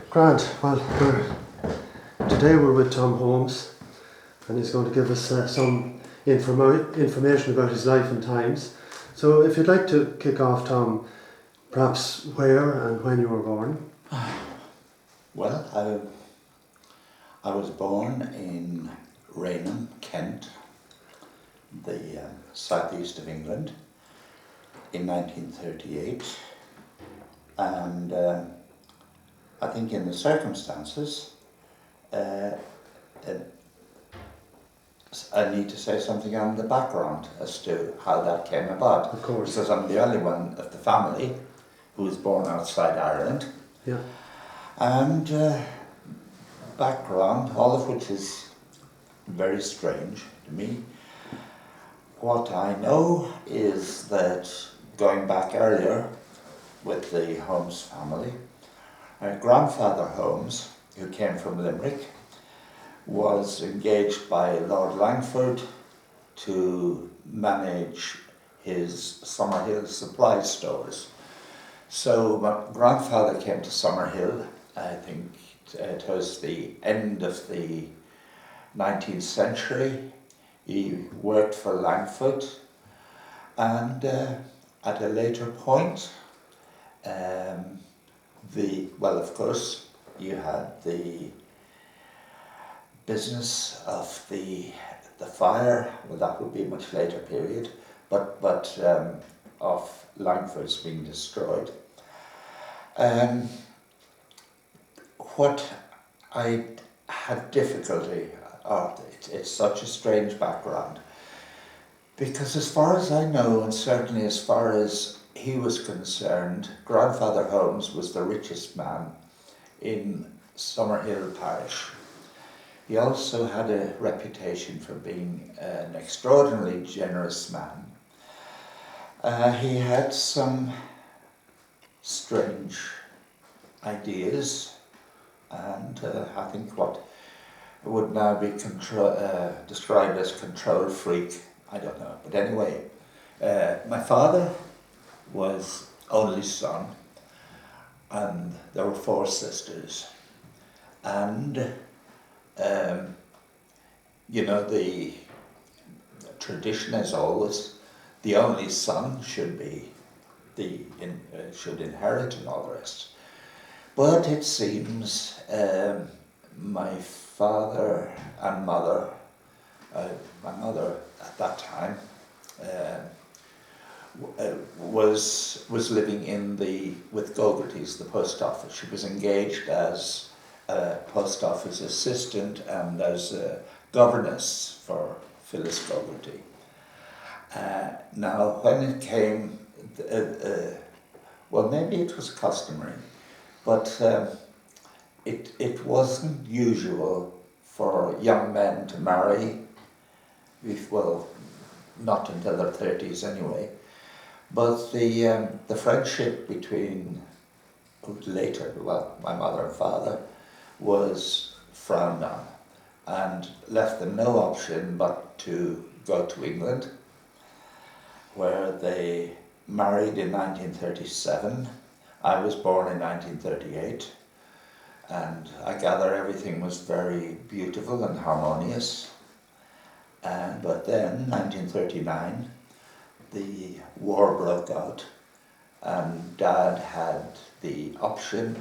Grant, well, today we're with Tom Holmes, and he's going to give us some information about his life and times. So if you'd like to kick off, Tom, perhaps where and when you were born. Well, I was born in Raynham, Kent, the southeast of England, in 1938, and I think in the circumstances, I need to say something on the background as to how that came about. Of course. Because I'm the only one of the family who was born outside Ireland. Yeah. And background, all of which is very strange to me. What I know is that going back earlier with the Holmes family, grandfather Holmes, who came from Limerick, was engaged by Lord Langford to manage his Summerhill supply stores. So my grandfather came to Summerhill, I think it was the end of the 19th century. He worked for Langford, and at a later point, of course, you had the business of the fire. Well, that would be a much later period, but of Langford's being destroyed. What I had difficulty, it's such a strange background, because as far as I know, and certainly as far as he was concerned, Grandfather Holmes was the richest man in Summerhill parish. He also had a reputation for being an extraordinarily generous man. He had some strange ideas, and I think what would now be described as control freak, I don't know. But anyway, my father was only son, and there were 4 sisters, and the tradition is always the only son should inherit and all the rest. But it seems my father and mother, my mother at that time, was living with Gogarty's, the post office. She was engaged as a post office assistant and as a governess for Phyllis Gogarty. Now, when it came, maybe it was customary, but it wasn't usual for young men to marry, not until their 30s anyway. But the friendship between my mother and father was frowned on, and left them no option but to go to England, where they married in 1937. I was born in 1938, and I gather everything was very beautiful and harmonious. But then, 1939, the war broke out, and Dad had the option,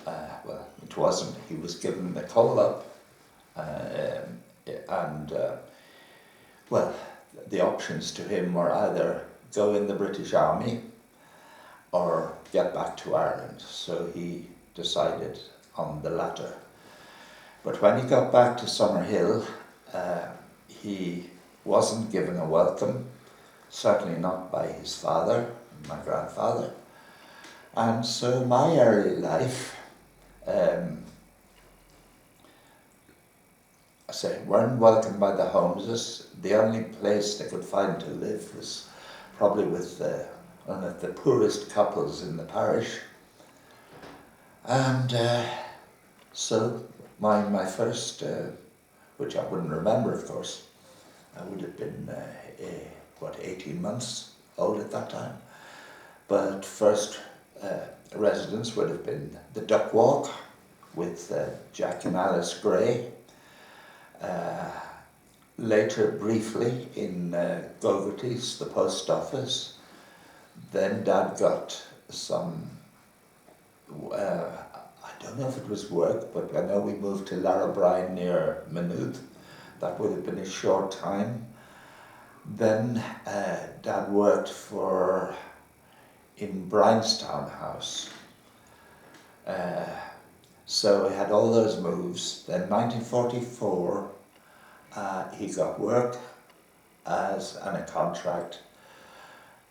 it wasn't, he was given the call up, the options to him were either go in the British Army or get back to Ireland. So he decided on the latter. But when he got back to Summerhill, he wasn't given a welcome, certainly not by his father, my grandfather. And so my early life, weren't welcomed by the Holmeses. The only place they could find to live was probably with one of the poorest couples in the parish. And so my first, which I wouldn't remember, of course, I would have been 18 months old at that time. But first residence would have been the Duck Walk with Jack and Alice Gray. Later, briefly, in Gogarty's, the post office. Then Dad got some, I don't know if it was work, but I know we moved to Larrabrine near Maynooth. That would have been a short time. Then Dad worked in Bryanstown House. So he had all those moves. Then 1944, he got work and a contract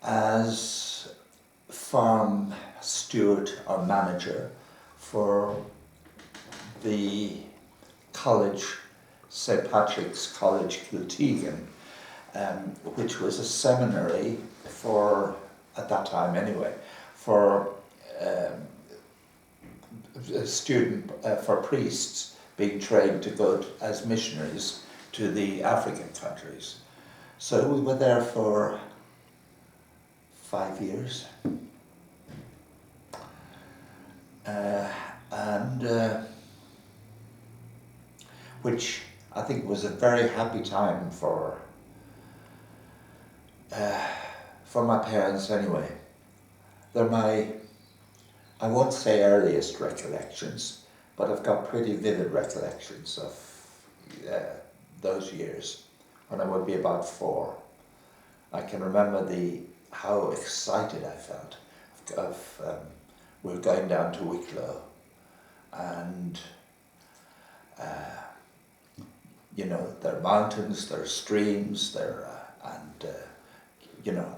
as farm steward or manager for the college, St. Patrick's College, Kiltegan, which was a seminary for, at that time anyway, for for priests being trained to go as missionaries to the African countries. So we were there for 5 years. Which I think was a very happy time for my parents anyway. They're I won't say earliest recollections, but I've got pretty vivid recollections of those years when I would be about 4. I can remember how excited I felt we were going down to Wicklow, and there are mountains, there are streams,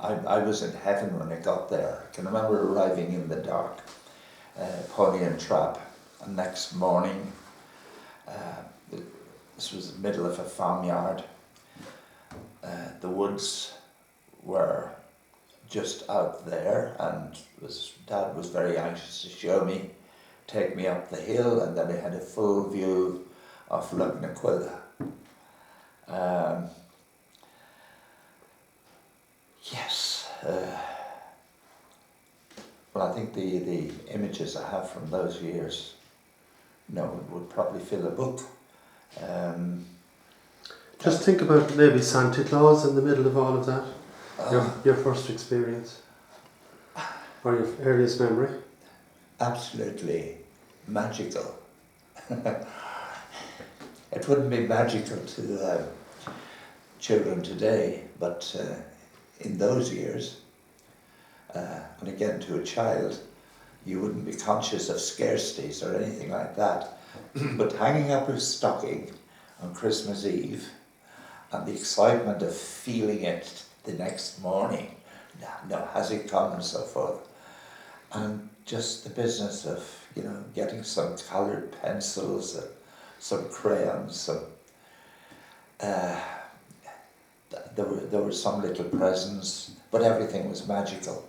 I was in heaven when I got there. I can remember arriving in the dark, pony and trap, and next morning, this was the middle of a farmyard. The woods were just out there, and Dad was very anxious to show me, take me up the hill, and then I had a full view of Lough na Quilla. Yes. Well, I think the images I have from those years, would probably fill a book. Just think about maybe Santa Claus in the middle of all of that. Your first experience, or your earliest memory. Absolutely magical. It wouldn't be magical to children today, but in those years, and again to a child, you wouldn't be conscious of scarcities or anything like that. But hanging up your stocking on Christmas Eve and the excitement of feeling it the next morning, has it come, and so forth. And just the business of, getting some coloured pencils and some crayons. There were some little presents, but everything was magical.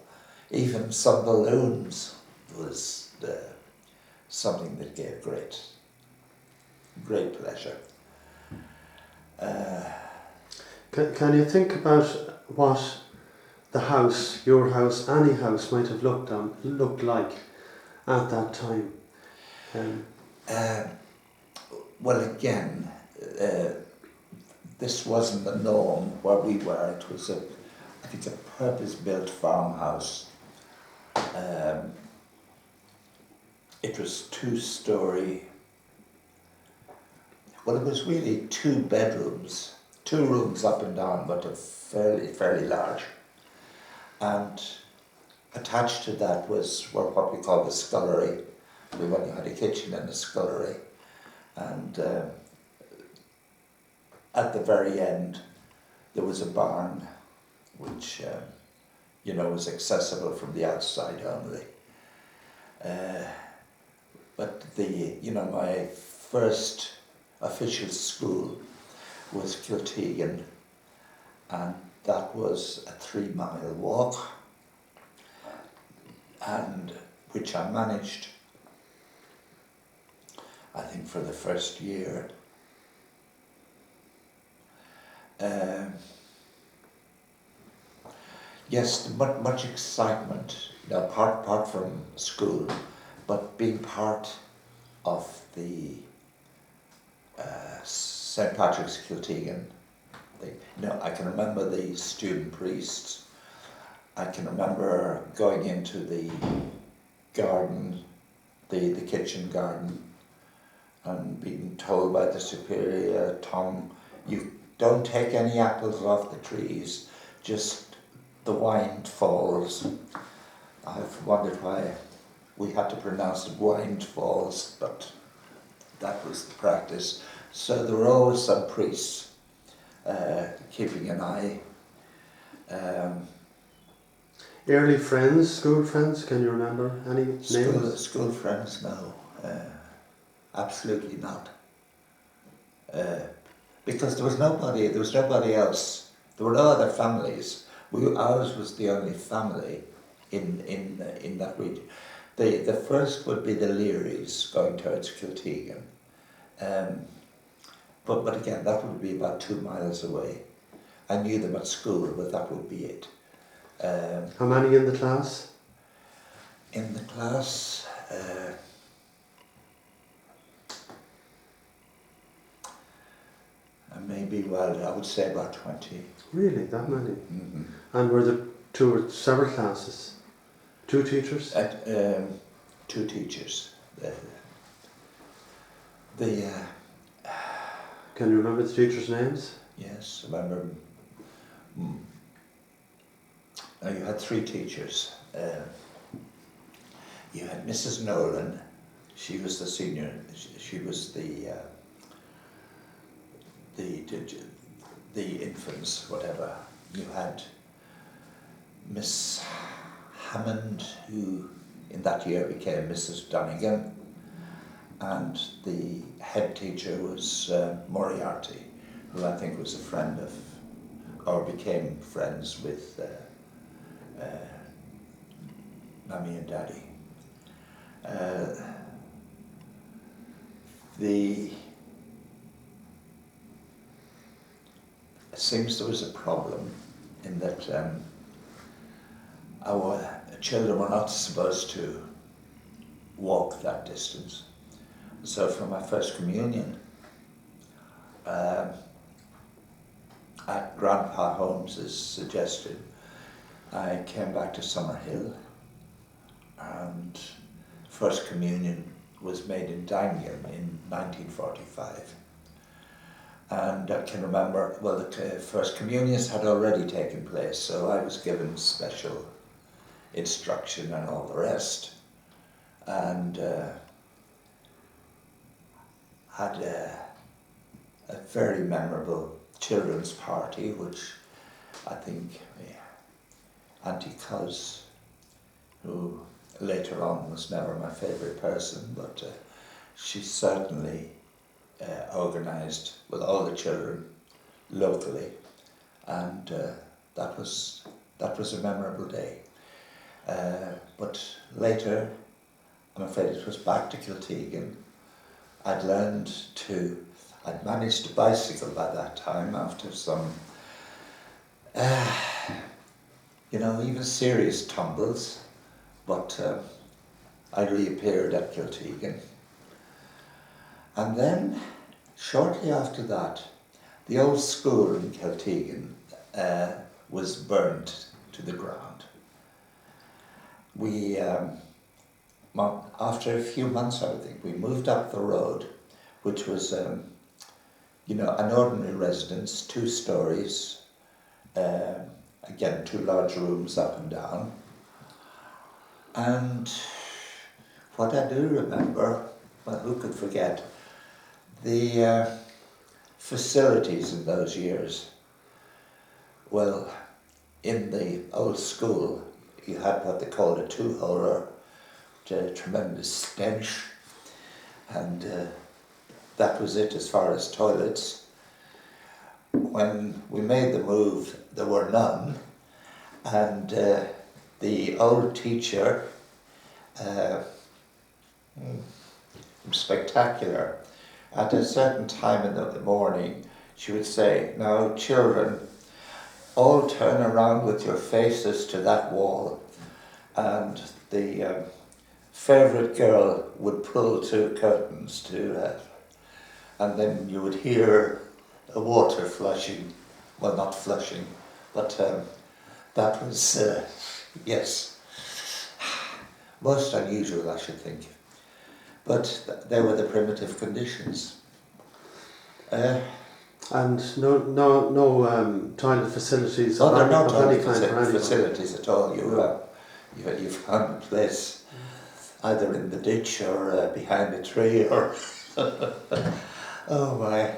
Even some balloons was something that gave great pleasure. Can you think about what the house, your house, any house might have looked like at that time? Well, again, this wasn't the norm where we were. It was a purpose-built farmhouse. It was 2-story. Well, it was really 2 bedrooms, 2 rooms up and down, but fairly large. And attached to that was what we call the scullery. We only had a kitchen and a scullery. And at the very end, there was a barn, which was accessible from the outside only. But my first official school was Kiltegan, and that was a 3-mile walk, and which I managed, I think, for the first year. yes, much excitement, you know, apart from school, but being part of the St. Patrick's Kiltegan thing. You know, I can remember the student priests. I can remember going into the garden, the kitchen garden, and being told by the superior, Tom, you don't take any apples off the trees, just the wind falls. I've wondered why we had to pronounce it wind falls, but that was the practice. So there were always some priests keeping an eye. Early friends, school friends, can you remember any names? School friends, no. Absolutely not. Because there was nobody else. There were no other families. Ours was the only family in that region. The first would be the Learys going towards Kiltegan. But again, that would be about 2 miles away. I knew them at school, but that would be it. How many in the class? In the class, maybe, well, I would say about 20. Really, that many? Mm-hmm. And were there two or several classes? 2 teachers? 2 teachers. Can you remember the teachers' names? Yes, I remember. Now you had 3 teachers. You had Mrs. Nolan. She was the senior. She was the infants, whatever. You had Miss Hammond, who in that year became Mrs. Donegan, and the head teacher was Moriarty, who I think was a friend of, or became friends with Mammy and Daddy. It seems there was a problem in that our children were not supposed to walk that distance. So for my first communion, at Grandpa Holmes's suggestion, I came back to Summerhill, and first communion was made in Dangan in 1945. And I can remember, well, the first communions had already taken place, so I was given special instruction and all the rest, and had a very memorable children's party, which I think Auntie Cuz, who later on was never my favourite person, but she certainly organised with all the children locally, and that was a memorable day. But later, I'm afraid it was back to Kiltegan. I'd managed to bicycle by that time after some, even serious tumbles, but I reappeared at Kiltegan. And then, shortly after that, the old school in Kiltegan was burnt to the ground. We, after a few months, I think, we moved up the road, which was, an ordinary residence, 2 stories, again, 2 large rooms up and down. And what I do remember, well, who could forget, the facilities in those years. Well, in the old school, you had what they called a 2-holer, a tremendous stench, and that was it as far as toilets. When we made the move, there were none, and the old teacher, spectacular, at a certain time in the morning, she would say, "Now, children, all turn around with your faces to that wall, and the favourite girl would pull two curtains and then you would hear a water flushing. Well, not flushing, but that was, yes, most unusual, I should think. But they were the primitive conditions. And no toilet facilities Oh, there are no of toilet any kind for anyone. facilities at all. You found a place either in the ditch or behind a tree or... Oh my,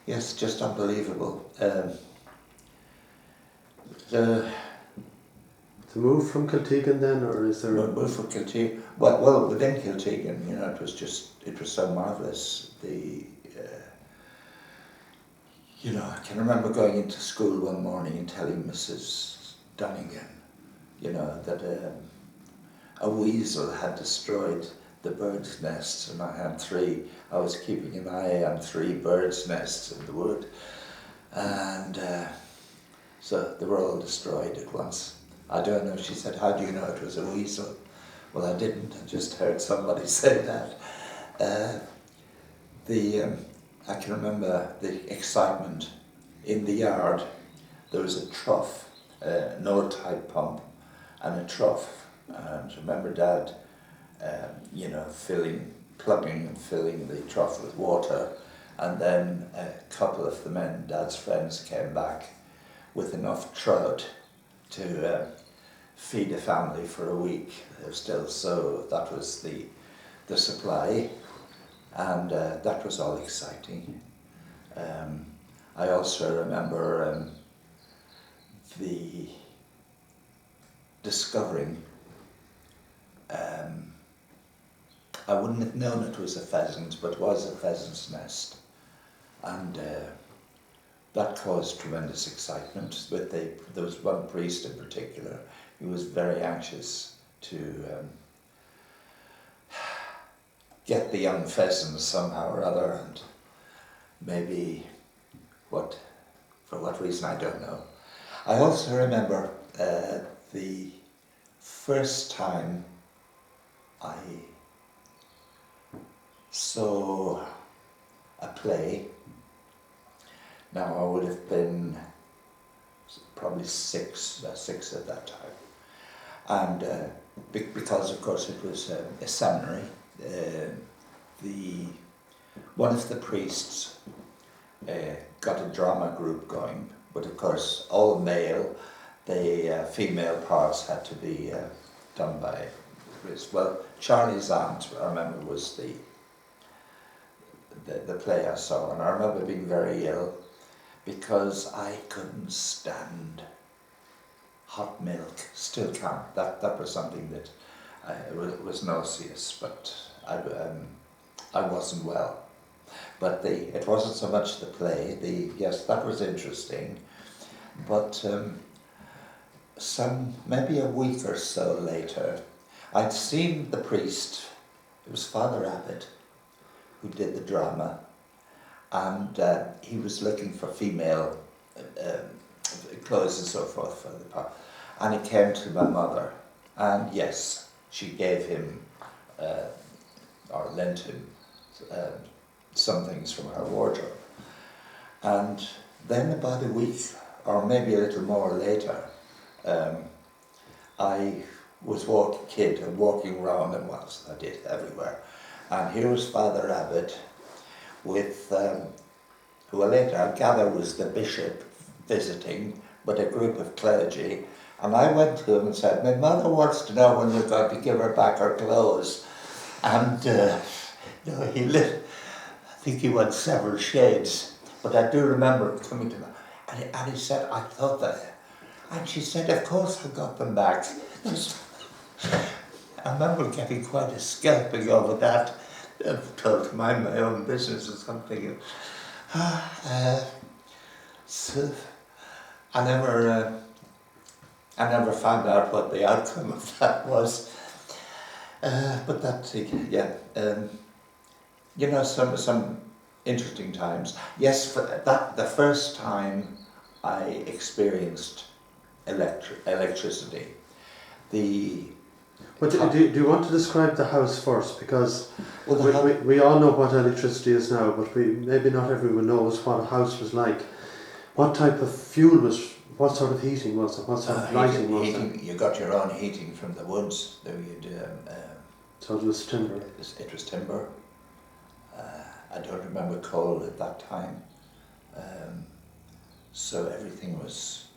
yes, just unbelievable. To move from Kiltegan then, or is there... Move from Kiltegan, well, within Kiltegan, you know, it was so marvellous. You know, I can remember going into school one morning and telling Mrs. Dunnigan, you know, that a weasel had destroyed the bird's nests, and I was keeping an eye on 3 bird's nests in the wood, and so they were all destroyed at once. I don't know, she said, how do you know it was a weasel? Well, I didn't, I just heard somebody say that. I can remember the excitement in the yard. There was a trough, an old type pump, and a trough. And I remember Dad, you know, plugging and filling the trough with water, and then a couple of the men, Dad's friends, came back with enough trout to feed a family for a week still. So that was the supply, and that was all exciting. I also remember the discovering, I wouldn't have known it was a pheasant, but it was a pheasant's nest, and that caused tremendous excitement. But there was one priest in particular who was very anxious to get the young pheasants somehow or other, and maybe for what reason I don't know. I also remember the first time I saw a play. Now I would have been probably six at that time, and because of course it was a seminary, one of the priests got a drama group going, but of course all male. The female parts had to be done by the priest. Well, Charlie's Aunt, I remember, was the play I saw, and I remember being very ill because I couldn't stand hot milk. Still can't. That was something that it was nauseous, but I wasn't well. But it wasn't so much the play. Yes, that was interesting, but maybe a week or so later, I'd seen the priest. It was Father Abbott who did the drama, and he was looking for female clothes and so forth for the part. And he came to my mother, and yes, she gave him or lent him some things from her wardrobe. And then about a week, or maybe a little more later, I was walking around, and I did everywhere. And here was Father Abbott with, who later I gather was the bishop visiting, but a group of clergy. And I went to him and said, my mother wants to know when we're going to give her back her clothes. And I think he went several shades, but I do remember coming to him, and he said, I thought that, and she said, of course I got them back. I remember getting quite a scalping over that. I'm told to mind my own business or something. So I never found out what the outcome of that was. But that's, yeah. You know, some interesting times. Yes, for that, the first time I experienced electricity. The But do you want to describe the house first? Because well, the we all know what electricity is now, but maybe not everyone knows what a house was like. What type of fuel what sort of heating was it? What sort of lighting was it? You got your own heating from the woods. So it was timber. It was timber. I don't remember coal at that time. So everything was,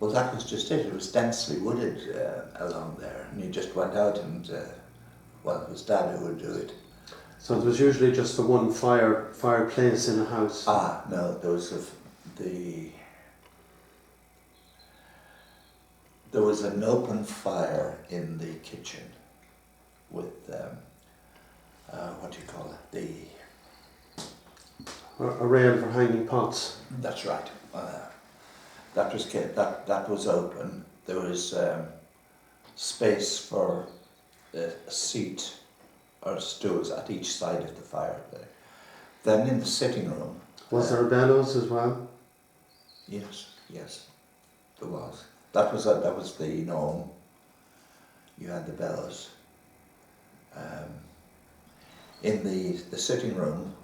well, that was just it. It was densely wooded along there, and you just went out and, well, it was Dad who would do it. So it was usually just the one fireplace in a house? Ah, no, there was an open fire in the kitchen with, what do you call it, A rail for hanging pots? that's right. That was open. There was space for a seat or stools at each side of the fireplace. Then in the sitting room. Was there a bellows as well? Yes, there was. That was the norm. You had the bellows. In the sitting room,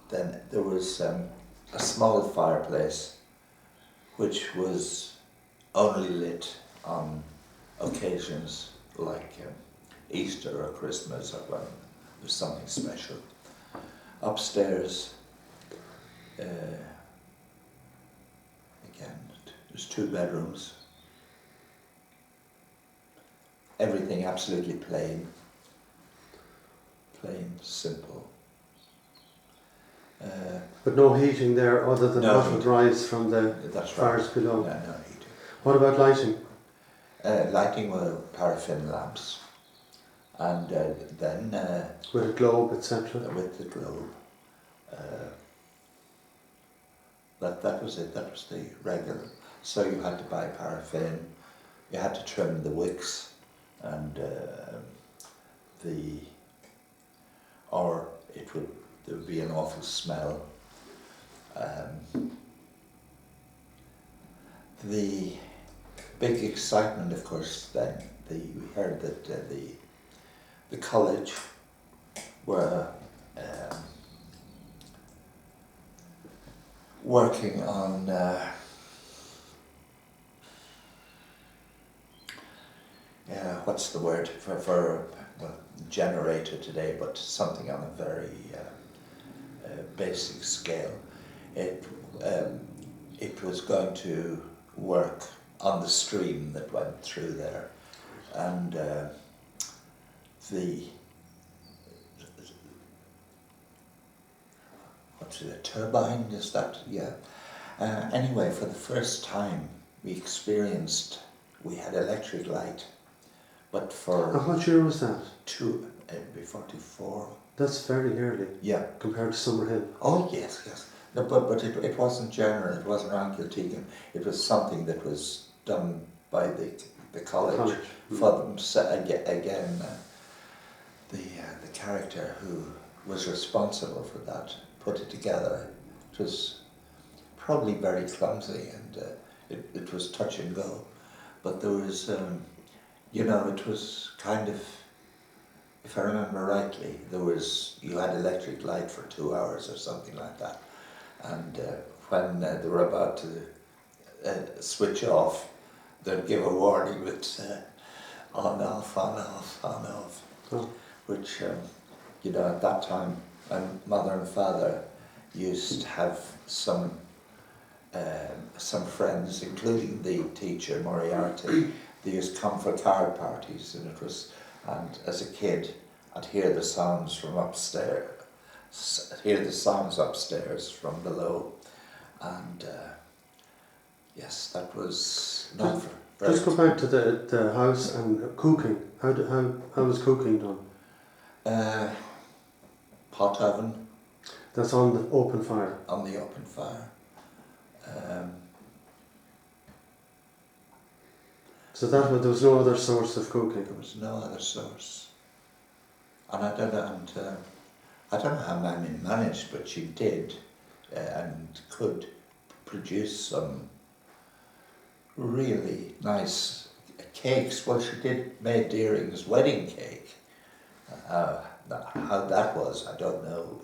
then there was a small fireplace which was only lit on occasions like Easter or Christmas or when there was something special. Upstairs, again, there's 2 bedrooms. Everything absolutely plain, simple. But no heating there other than what would rise from the fires below? No heating. What about lighting? Lighting were paraffin lamps, and then with a globe, etc. With the globe. That was it. That was the regular. So you had to buy paraffin. You had to trim the wicks, and there would be an awful smell. The big excitement, of course, then we heard that the college were working on what's the word for well, generator today, but something on a very basic scale. It was going to work on the stream that went through there, and what's it, a turbine, is that? Yeah. Anyway, for the first time we had electric light, but for... And what year was that? 44. That's very early. Yeah. Compared to Summerhill. Oh, yes. No, but it wasn't general, it wasn't around Kiltegan. It was something that was done by the college. For them. Again, the character who was responsible for that put it together. It was probably very clumsy, and it was touch and go. But there was, it was kind of, if I remember rightly, you had electric light for 2 hours or something like that. And when they were about to switch off, they'd give a warning with on, off, on, off, on, off. Oh. Which, at that time, my mother and father used to have some friends, including the teacher, Moriarty. They used to come for card parties, and as a kid, I'd hear the sounds from upstairs, from below, and yes, that was not very... Just go back to the house and cooking. How was cooking done? Pot oven. That's on the open fire? On the open fire. So there was no other source of cooking? There was no other source. And I don't know how Mammy managed, but she did and could produce some really nice cakes. Well, she made Deering's wedding cake. How that was, I don't know.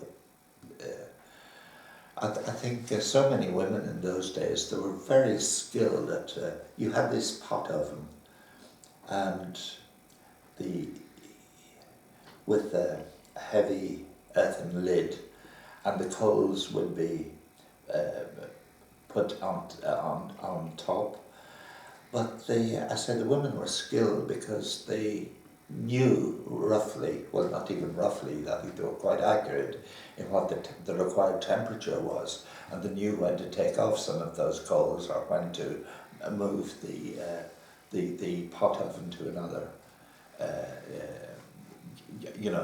I think so many women in those days, they were very skilled at, you had this pot oven and with a heavy earthen lid, and the coals would be put on top. But I said the women were skilled because they knew roughly, well not even roughly, I think they were quite accurate in what the required temperature was, and they knew when to take off some of those coals or when to move the pot oven to another,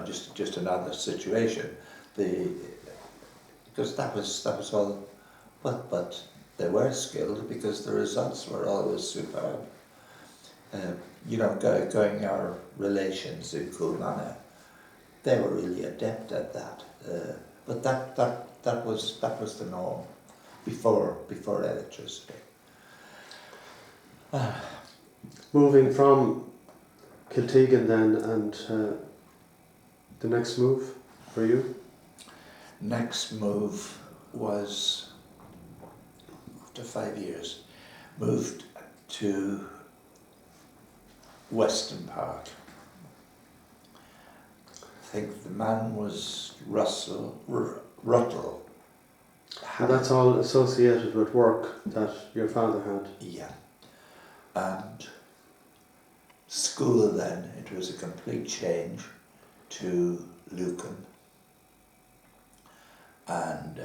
just another situation. Because that was all, but they were skilled because the results were always superb. Going our relations in Coolmanna, they were really adept at that. But that was the norm before electricity. Moving from Kiltegan then, and the next move for you? Next move was, after 5 years, moved to Weston Park. I think the man was Ruttle. And that's all associated with work that your father had? Yeah. And school then, it was a complete change to Lucan. And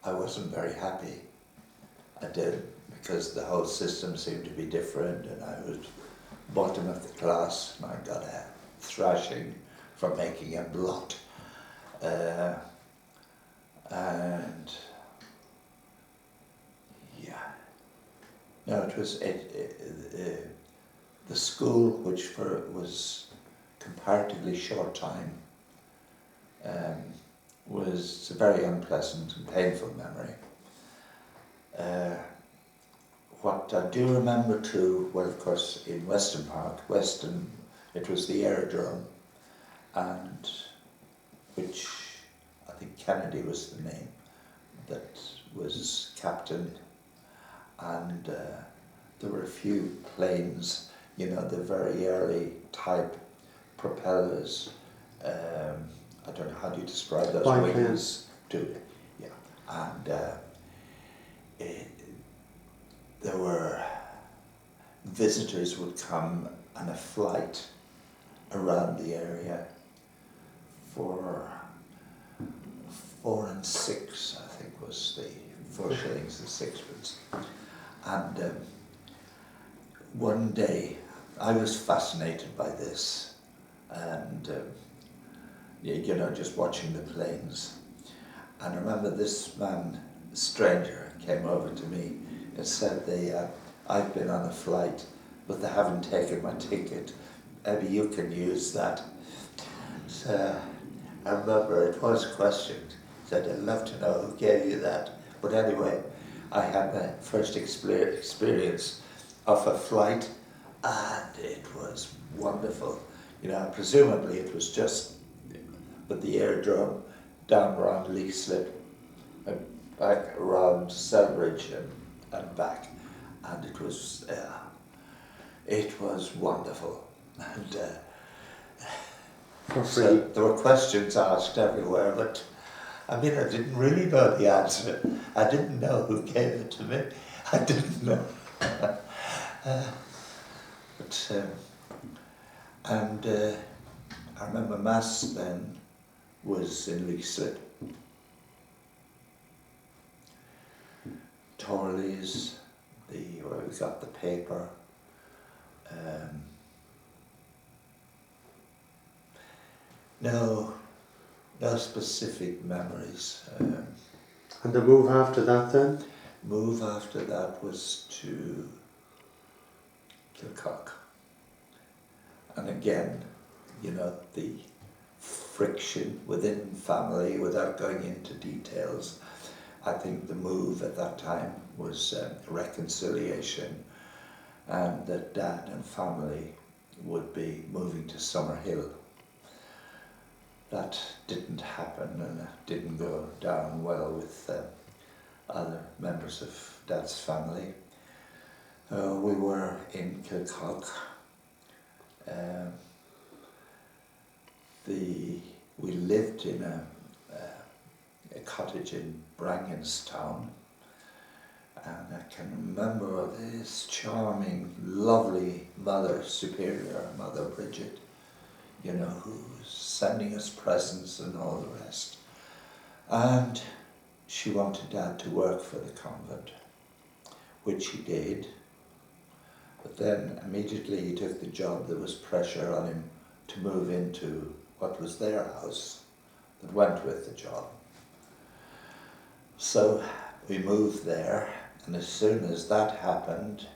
I wasn't very happy. I did, because the whole system seemed to be different, and I was bottom of the class, and I got a thrashing for making a blot. And yeah, no, it was the school, which was comparatively short time, was a very unpleasant and painful memory. What I do remember too, well, of course, in Weston Park, it was the aerodrome, and which I think Kennedy was the name, that was captain, and there were a few planes, the very early type propellers. I don't know, how do you describe those wings? Yeah, and there were visitors would come on a flight around the area for 4 and 6, I think was the 4 shillings and 6pence. And one day I was fascinated by this, and just watching the planes. And I remember this man, a stranger, came over to me and said, I've been on a flight, but they haven't taken my ticket. Maybe you can use that. So I remember it was questioned. He said, I'd love to know who gave you that. But anyway, I had my first experience of a flight, and it was wonderful. Presumably it was just with the aerodrome down around Lee Slip and back around Selbridge and back, and it was wonderful. And so there were questions asked everywhere, but I didn't really know the answer. I didn't know who gave it to me. I didn't know. And I remember Mass then was in Lee Slip. Torley's, where we got the paper. No specific memories. And the move after that then? Move after that was to Kilcock. And again, the friction within family without going into details. I think the move at that time was reconciliation, and that Dad and family would be moving to Summerhill. That didn't happen, and it didn't go down well with other members of Dad's family. We were in Kilcock. We lived in a cottage in Brangenstown, and I can remember this charming, lovely Mother Superior, Mother Bridget, you know, who was sending us presents and all the rest. And she wanted Dad to work for the convent, which he did. But then immediately he took the job. There was pressure on him to move into what was their house that went with the job. So we moved there, and as soon as that happened,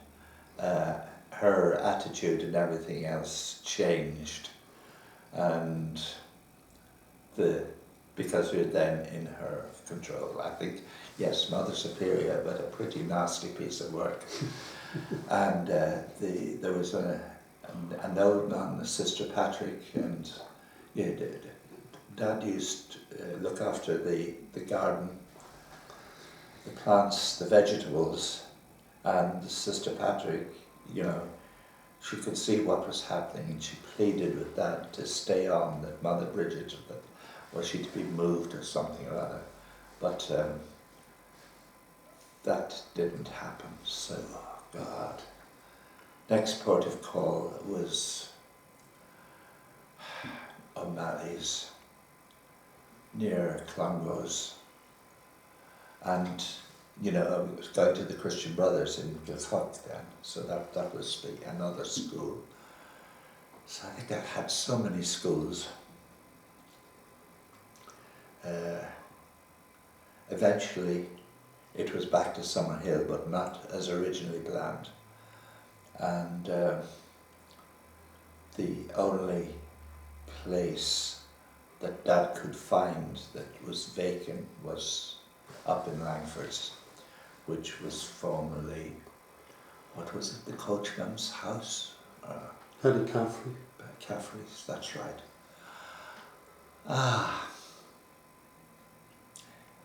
her attitude and everything else changed. And because we were then in her control, I think, yes, Mother Superior, but a pretty nasty piece of work. And there was an old nun, Sister Patrick, and Dad used to look after the garden, the plants, the vegetables, and Sister Patrick, you know, she could see what was happening, and she pleaded with Dad to stay on, that Mother Bridget, that was she to be moved or something or other. But that didn't happen, so God. Next port of call was O'Malley's, near Clongowes. And, you know, I was going to the Christian Brothers in Kilcock then, so that was another school. So I think I had so many schools. Eventually, it was back to Summerhill, but not as originally planned. And the only place that Dad could find that was vacant was up in Langford's, which was formerly, what was it, the coachman's house? Paddy Caffrey. Caffrey's, that's right.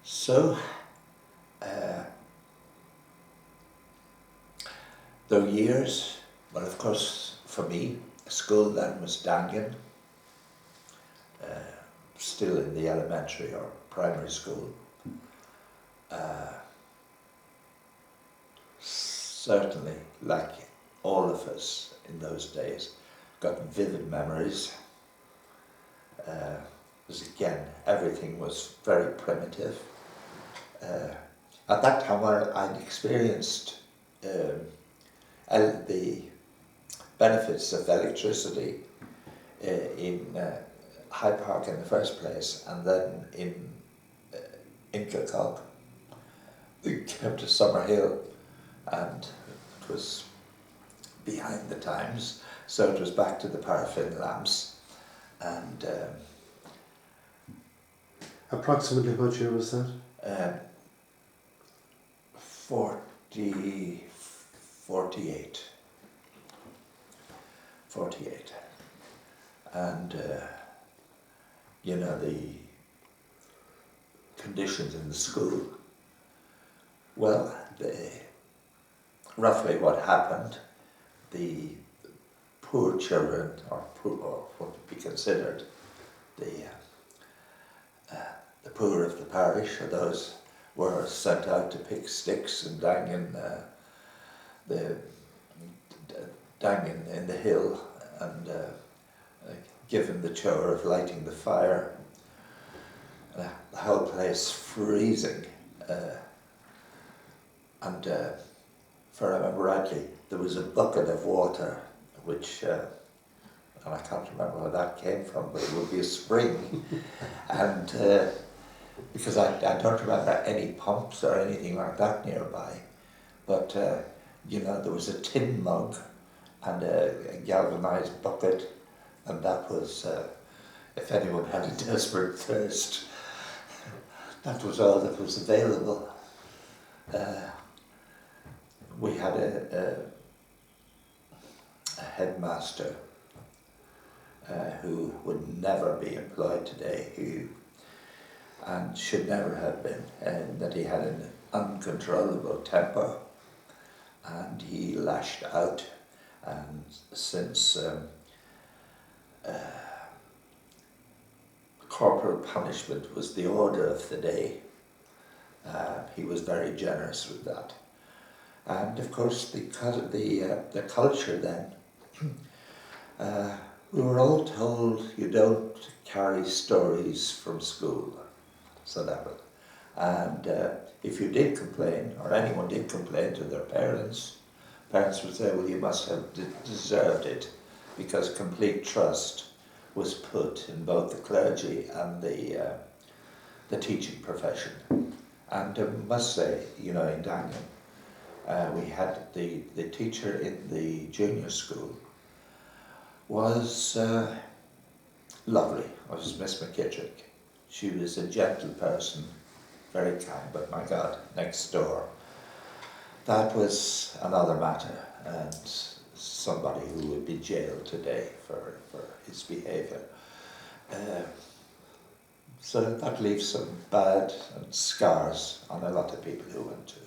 So, there were years, well, of course, for me, school then was Dangan, still in the elementary or primary school. Certainly, like all of us in those days, got vivid memories. Because again, everything was very primitive. At that time, I'd experienced the benefits of electricity in Hyde Park in the first place, and then in Kilcock. We came to Summerhill, and it was behind the times, so it was back to the paraffin lamps. And approximately what year was that? 48. And you know, the conditions in the school, well, roughly what happened, the poor children, or what would be considered the poor of the parish, or those were sent out to pick sticks and dang in the hill, and given the chore of lighting the fire. The whole place freezing, and if I remember rightly, there was a bucket of water which, and I can't remember where that came from, but it would be a spring, and because I don't remember any pumps or anything like that nearby, but you know, there was a tin mug and a galvanized bucket, and that was if anyone had a desperate thirst, that was all that was available. We had a headmaster who would never be employed today, and should never have been, and that he had an uncontrollable temper, and he lashed out. And since corporal punishment was the order of the day, he was very generous with that. And of course, because of the culture then, we were all told you don't carry stories from school. So that was, and if you did complain, or anyone did complain to their parents would say, well, you must have deserved it, because complete trust was put in both the clergy and the teaching profession. And I must say, in Dangan, we had the teacher in the junior school was lovely. It was Miss McKittrick. She was a gentle person, very kind, but my God, next door, that was another matter, and somebody who would be jailed today for his behaviour. So that leaves some bad scars on a lot of people who went to.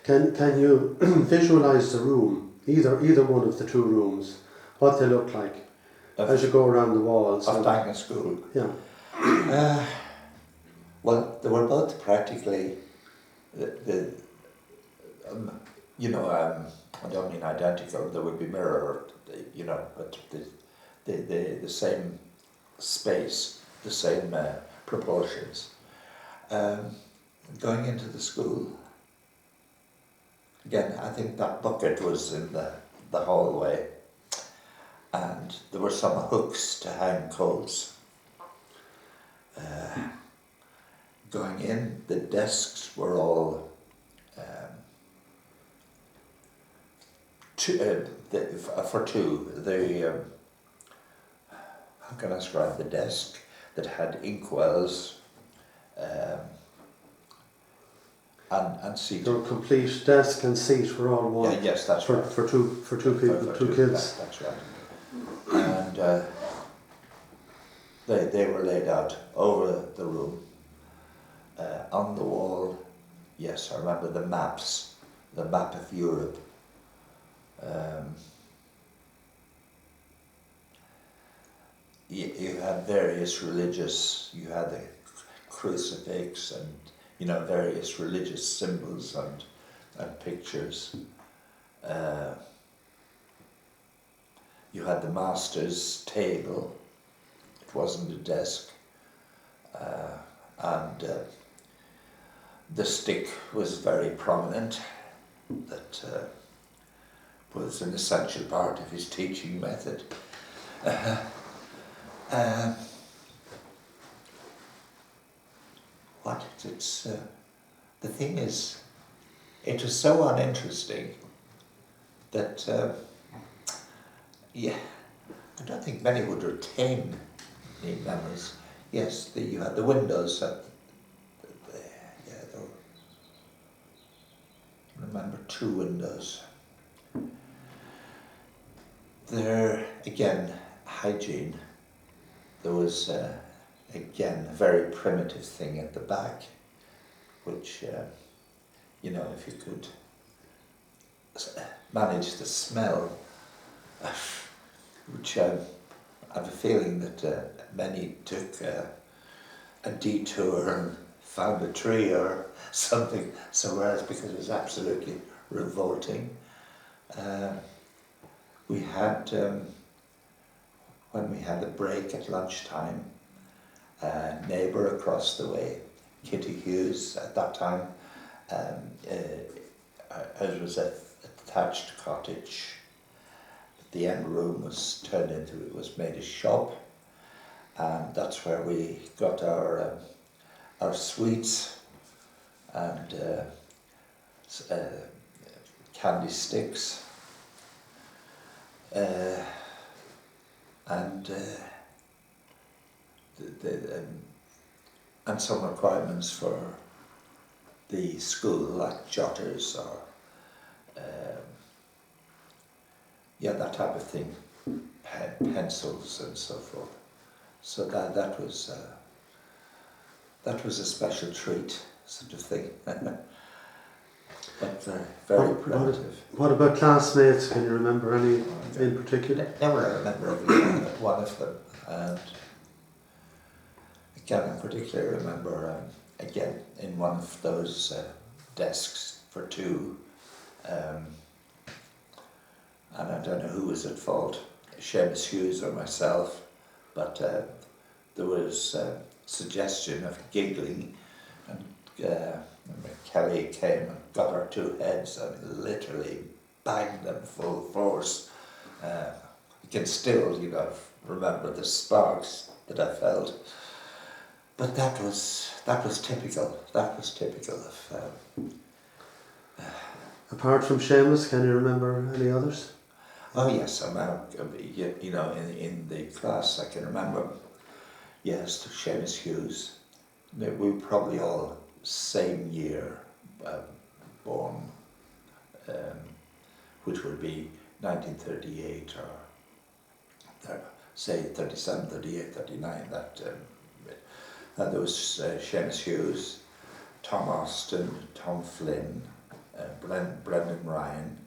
Can you visualise the room, either one of the two rooms, what they look like as you go around the walls? Of Dangan School? Yeah. Well, they were both practically I don't mean identical. There would be mirror, but the same space, the same proportions. Going into the school, again, I think that bucket was in the hallway, and there were some hooks to hang coats. Going in, the desks were all for two. How can I describe the desk that had inkwells and seat? So complete desk and seat were all one. Yeah, yes, that's right. For two people, two kids. That's right. And they were laid out over the room. On the wall, yes, I remember the maps, the map of Europe. You had various religious, you had the crucifix and, various religious symbols and pictures. You had the master's table, it wasn't a desk, and the stick was very prominent. That was an essential part of his teaching method. The thing is, it was so uninteresting that, I don't think many would retain the memories. Yes, you had the windows at I remember two windows. There, again, hygiene. There was, again, a very primitive thing at the back, which, if you could manage the smell, which I have a feeling that many took a detour and found a tree or something somewhere else because it was absolutely revolting. We had, when we had a break at lunchtime, a neighbour across the way, Kitty Hughes, at that time, it was a thatched cottage. The end room was turned into, it was made a shop, and that's where we got our sweets and candy sticks, and and some requirements for the school, like jotters or that type of thing, pencils and so forth. So that was a special treat, sort of thing. But very primitive. What about classmates? Can you remember any in particular? Never I remember every one of them, and again I particularly remember again in one of those desks for two, and I don't know who was at fault, Seamus Hughes or myself, but there was suggestion of giggling, and Kelly came and got our two heads and literally banged them full force. You can still, remember the sparks that I felt. But that was typical. That was typical of. Apart from Seamus, can you remember any others? Oh yes, I'm out. In the class, I can remember. Yes, Seamus Hughes. We were probably all same year born, which would be 1938 or say 37, 38, 39. There was Seamus Hughes, Tom Austin, Tom Flynn, Brendan Ryan,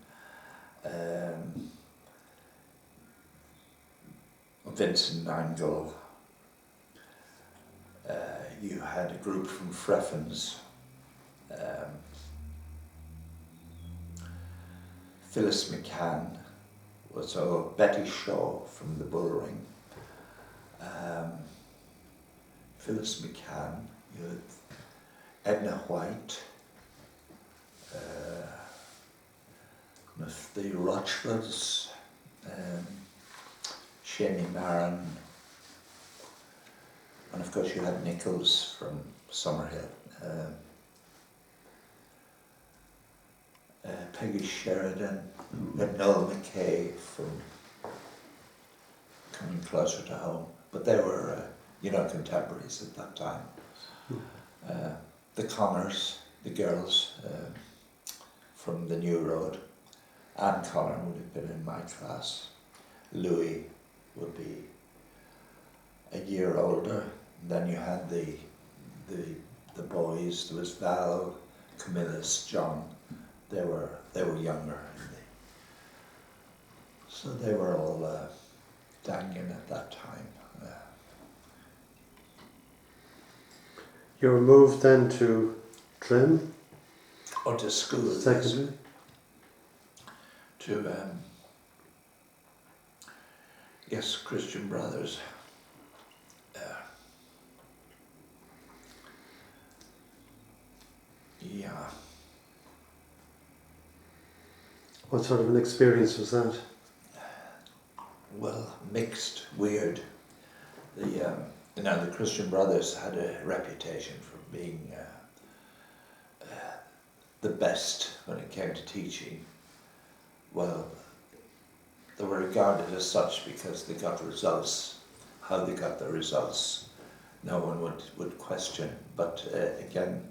Vincent Nangle. You had a group from Freffens, Phyllis McCann, Betty Shaw from the Bullring, Phyllis McCann, you had Edna White, the Rochfords, Shani Maron, and of course you had Nichols from Summerhill, Peggy Sheridan, Noel McKay from Coming Closer to Home, but they were contemporaries at that time. The Connors, the girls from the New Road. Anne Connor would have been in my class. Louis would be a year older. Then you had the boys. There was Val, Camillus, John. They were younger, so they were all dangling at that time. You were moved then to Trim? Or to school. Secondary? To Christian Brothers. Yeah. What sort of an experience was that? Well, mixed, weird. The Christian Brothers had a reputation for being the best when it came to teaching. Well, they were regarded as such because they got results. How they got the results, no one would question. But again,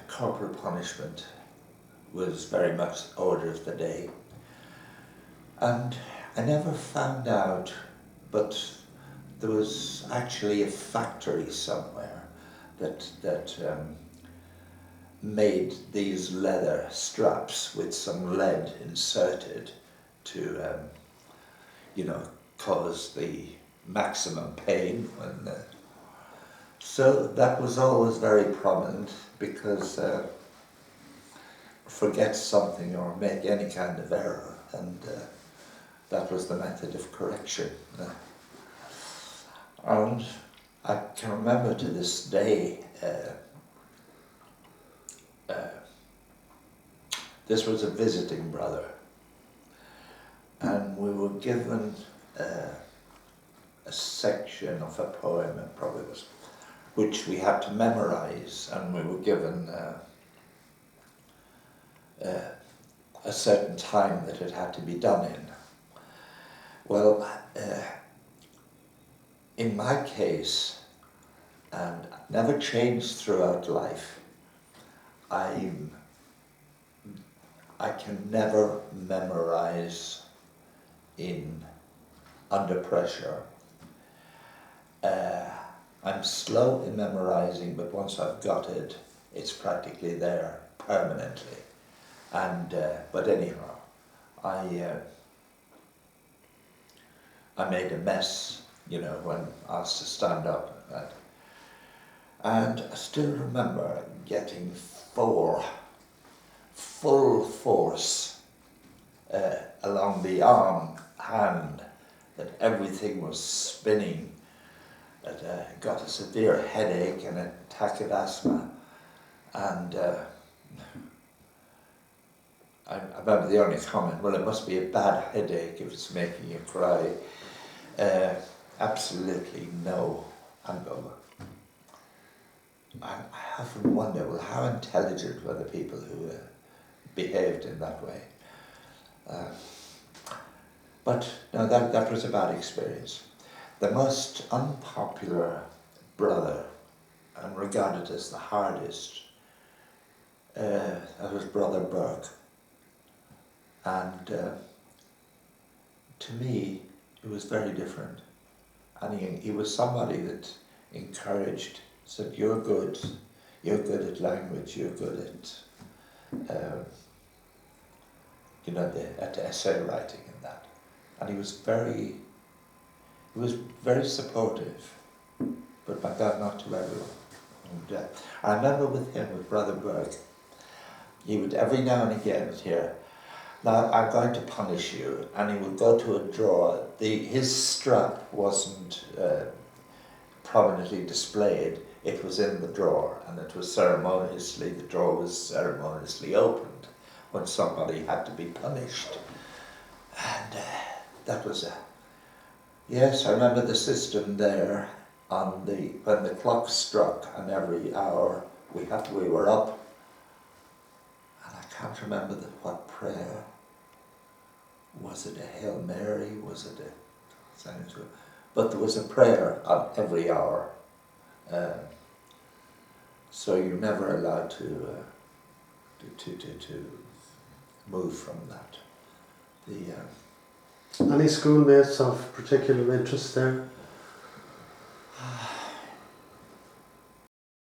corporal punishment was very much order of the day. And I never found out, but there was actually a factory somewhere that made these leather straps with some lead inserted to, cause the maximum pain. So that was always very prominent because forget something or make any kind of error, and that was the method of correction. And I can remember to this day, this was a visiting brother, and we were given a section of a poem, it probably was, which we had to memorize, and we were given a certain time that it had to be done in. Well, in my case, and never changed throughout life, I can never memorize under pressure. I'm slow in memorizing, but once I've got it, it's practically there permanently. And but anyhow, I made a mess, when asked to stand up. And I still remember getting 4 full force along the arm, hand, that everything was spinning, that got a severe headache and an attack of asthma. And I remember the only comment, well, it must be a bad headache if it's making you cry. Absolutely no hangover. I often wonder, well, how intelligent were the people who behaved in that way? But no, that was a bad experience. The most unpopular brother, and regarded as the hardest, that was Brother Burke. And to me, it was very different. And he was somebody that encouraged, said, you're good at language, you're good at essay writing and that. And he was very supportive, but by God, not to everyone. And I remember with Brother Burke, he would every now and again hear, now I'm going to punish you, and he would go to a drawer. His strap wasn't prominently displayed, it was in the drawer, and the drawer was ceremoniously opened when somebody had to be punished. And that was yes, I remember the system there when the clock struck, and every hour we were up. And I can't remember what prayer. Was it a Hail Mary? Was it a... But there was a prayer on every hour. So you're never allowed to move from that. Any schoolmates of particular interest there?